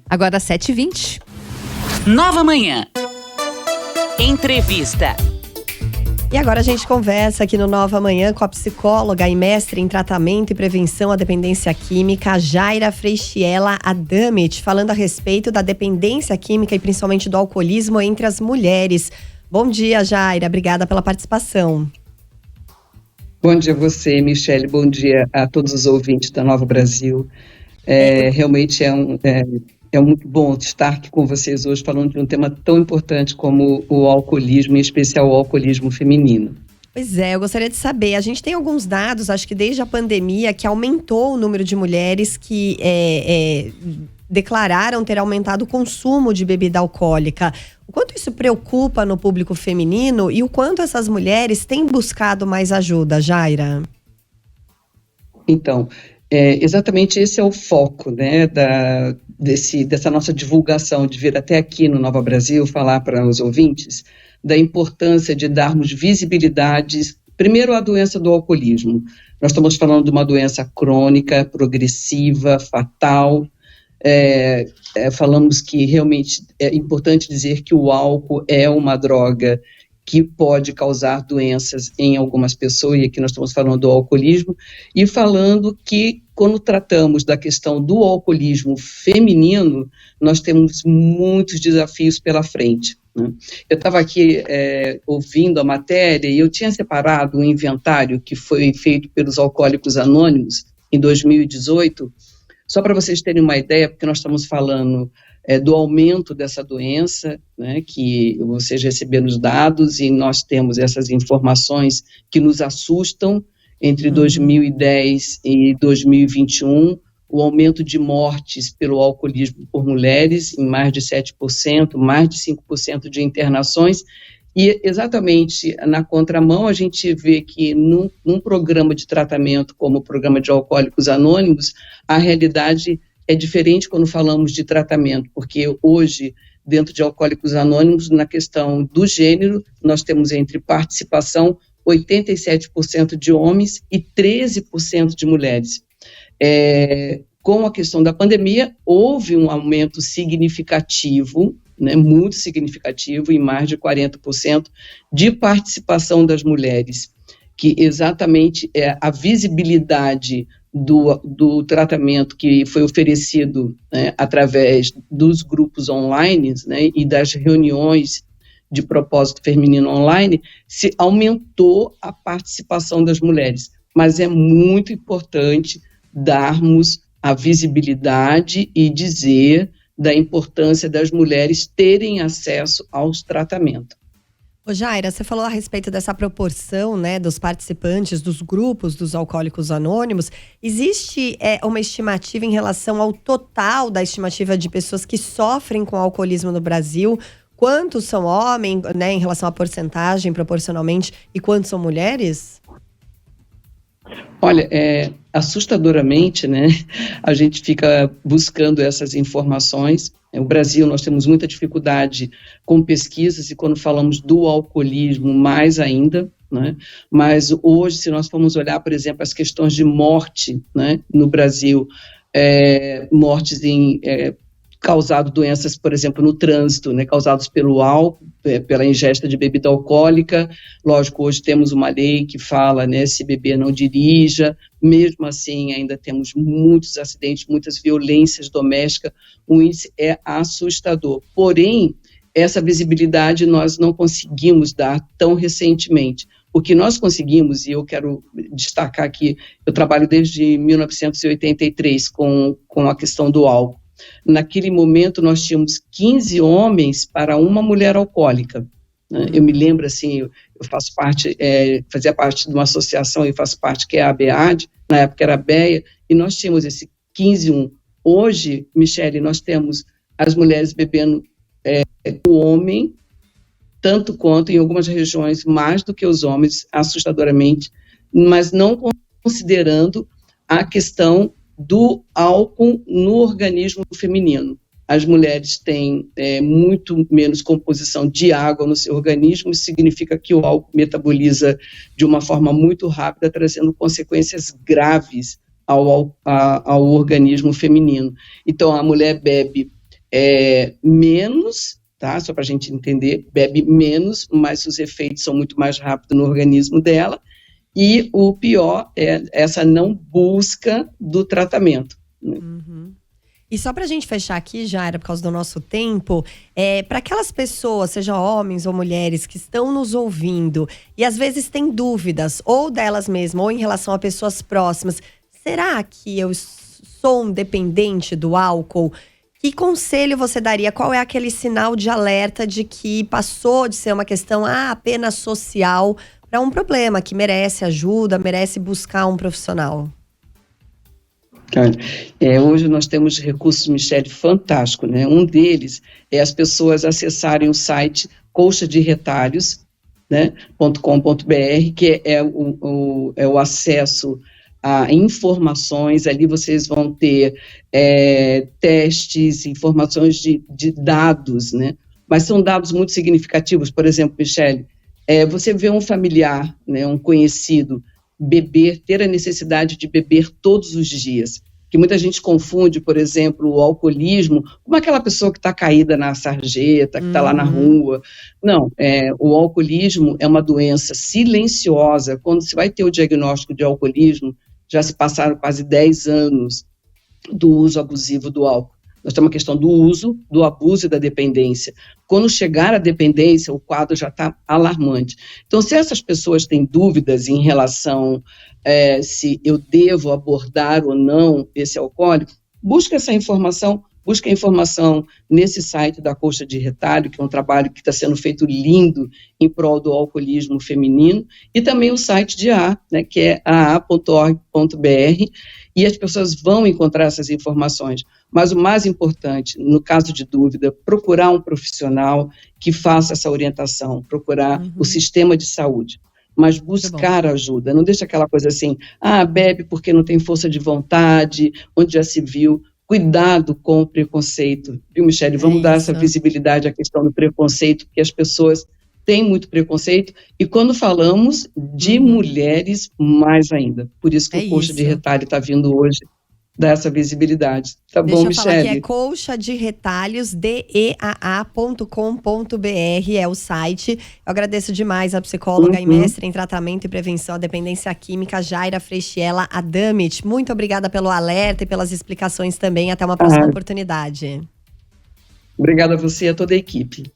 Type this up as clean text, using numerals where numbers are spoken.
Agora 7h20. Nova Manhã. Entrevista. E agora a gente conversa aqui no Nova Manhã com a psicóloga e mestre em tratamento e prevenção à dependência química, Jaira Freixiela Adamit, falando a respeito da dependência química e principalmente do alcoolismo entre as mulheres. Bom dia, Jaira. Obrigada pela participação. Bom dia a você, Michele. Bom dia a todos os ouvintes da Nova Brasil. Realmente é muito bom estar aqui com vocês hoje falando de um tema tão importante como o alcoolismo, em especial o alcoolismo feminino. Pois é, eu gostaria de saber, a gente tem alguns dados, acho que desde a pandemia, que aumentou o número de mulheres que declararam ter aumentado o consumo de bebida alcoólica. O quanto isso preocupa no público feminino e o quanto essas mulheres têm buscado mais ajuda, Jaira? Então, exatamente esse é o foco, né, dessa nossa divulgação, de vir até aqui no Nova Brasil falar para os ouvintes da importância de darmos visibilidade, primeiro, à doença do alcoolismo. Nós estamos falando de uma doença crônica, progressiva, fatal. Falamos que realmente é importante dizer que o álcool é uma droga que pode causar doenças em algumas pessoas, e aqui nós estamos falando do alcoolismo, e falando que quando tratamos da questão do alcoolismo feminino, nós temos muitos desafios pela frente, né? Eu estava aqui ouvindo a matéria e eu tinha separado um inventário que foi feito pelos Alcoólicos Anônimos em 2018, só para vocês terem uma ideia, porque nós estamos falando do aumento dessa doença, né, que vocês receberam os dados e nós temos essas informações que nos assustam. Entre 2010 e 2021, o aumento de mortes pelo alcoolismo por mulheres em mais de 7%, mais de 5% de internações, e exatamente na contramão a gente vê que num programa de tratamento como o programa de Alcoólicos Anônimos, a realidade é diferente quando falamos de tratamento, porque hoje, dentro de Alcoólicos Anônimos, na questão do gênero, nós temos entre participação 87% de homens e 13% de mulheres. Com a questão da pandemia, houve um aumento significativo, né, muito significativo, em mais de 40% de participação das mulheres, que exatamente é a visibilidade do tratamento que foi oferecido, né, através dos grupos online, né, e das reuniões de propósito feminino online, se aumentou a participação das mulheres. Mas é muito importante darmos a visibilidade e dizer da importância das mulheres terem acesso aos tratamentos. Ô Jaira, você falou a respeito dessa proporção, né, dos participantes dos grupos dos Alcoólicos Anônimos. Existe uma estimativa em relação ao total da estimativa de pessoas que sofrem com alcoolismo no Brasil? Quantos são homens, né, em relação à porcentagem, proporcionalmente, e quantos são mulheres? Olha, assustadoramente, né, a gente fica buscando essas informações. No Brasil, nós temos muita dificuldade com pesquisas, e quando falamos do alcoolismo, mais ainda, né? Mas hoje, se nós formos olhar, por exemplo, as questões de morte, né, no Brasil, mortes causado doenças, por exemplo, no trânsito, né, causados pelo álcool, pela ingesta de bebida alcoólica. Lógico, hoje temos uma lei que fala, né, se beber não dirija. Mesmo assim, ainda temos muitos acidentes, muitas violências domésticas. O índice é assustador. Porém, essa visibilidade nós não conseguimos dar tão recentemente. O que nós conseguimos, e eu quero destacar que eu trabalho desde 1983 com a questão do álcool. Naquele momento, nós tínhamos 15 homens para uma mulher alcoólica. Eu me lembro, assim, eu faço parte, fazia parte de uma associação, e faço parte, que é a ABEAD, na época era a BEA, e nós tínhamos esse 15-1. Hoje, Michele, nós temos as mulheres bebendo o homem, tanto quanto, em algumas regiões, mais do que os homens, assustadoramente, mas não considerando a questão do álcool no organismo feminino. As mulheres têm muito menos composição de água no seu organismo, isso significa que o álcool metaboliza de uma forma muito rápida, trazendo consequências graves ao organismo feminino. Então, a mulher bebe menos, tá? Só para a gente entender, bebe menos, mas os efeitos são muito mais rápidos no organismo dela. E o pior é essa não busca do tratamento, né? Uhum. E só pra gente fechar aqui, Jaira, por causa do nosso tempo, para aquelas pessoas, seja homens ou mulheres, que estão nos ouvindo e às vezes têm dúvidas, ou delas mesmas, ou em relação a pessoas próximas, será que eu sou um dependente do álcool? Que conselho você daria? Qual é aquele sinal de alerta de que passou de ser uma questão apenas social para um problema que merece ajuda, merece buscar um profissional? Hoje nós temos recursos, Michele, fantásticos, né? Um deles é as pessoas acessarem o site coxaderetalhos, né, .com.br, que é o acesso a informações. Ali vocês vão ter testes, informações de dados, né? Mas são dados muito significativos. Por exemplo, Michele, você vê um familiar, né, um conhecido, ter a necessidade de beber todos os dias, que muita gente confunde, por exemplo, o alcoolismo com aquela pessoa que está caída na sarjeta, que está lá na rua. Não, o alcoolismo é uma doença silenciosa. Quando se vai ter o diagnóstico de alcoolismo, já se passaram quase 10 anos do uso abusivo do álcool. Nós temos a questão do uso, do abuso e da dependência. Quando chegar à dependência, o quadro já está alarmante. Então, se essas pessoas têm dúvidas em relação se eu devo abordar ou não esse alcoólico, busque essa informação, busque a informação nesse site da Coxa de Retalho, que é um trabalho que está sendo feito lindo em prol do alcoolismo feminino, e também o site de AA, né, que é aa.org.br, e as pessoas vão encontrar essas informações. Mas o mais importante, no caso de dúvida, procurar um profissional que faça essa orientação, procurar o sistema de saúde, mas buscar ajuda. Não deixa aquela coisa assim, bebe porque não tem força de vontade, onde já se viu. Cuidado com o preconceito, viu, Michele? Vamos dar essa visibilidade à questão do preconceito, porque as pessoas têm muito preconceito, e quando falamos de mulheres, mais ainda. Por isso que o Coxa de Retalho está vindo hoje dar essa visibilidade. Tá bom, Michele? Deixa eu falar que é Coxa de Retalhos, deaa.com.br é o site. Eu agradeço demais a psicóloga e mestre em tratamento e prevenção à dependência química, Jaira Frechiella Adamit. Muito obrigada pelo alerta e pelas explicações também. Até uma próxima oportunidade. Obrigada a você e a toda a equipe.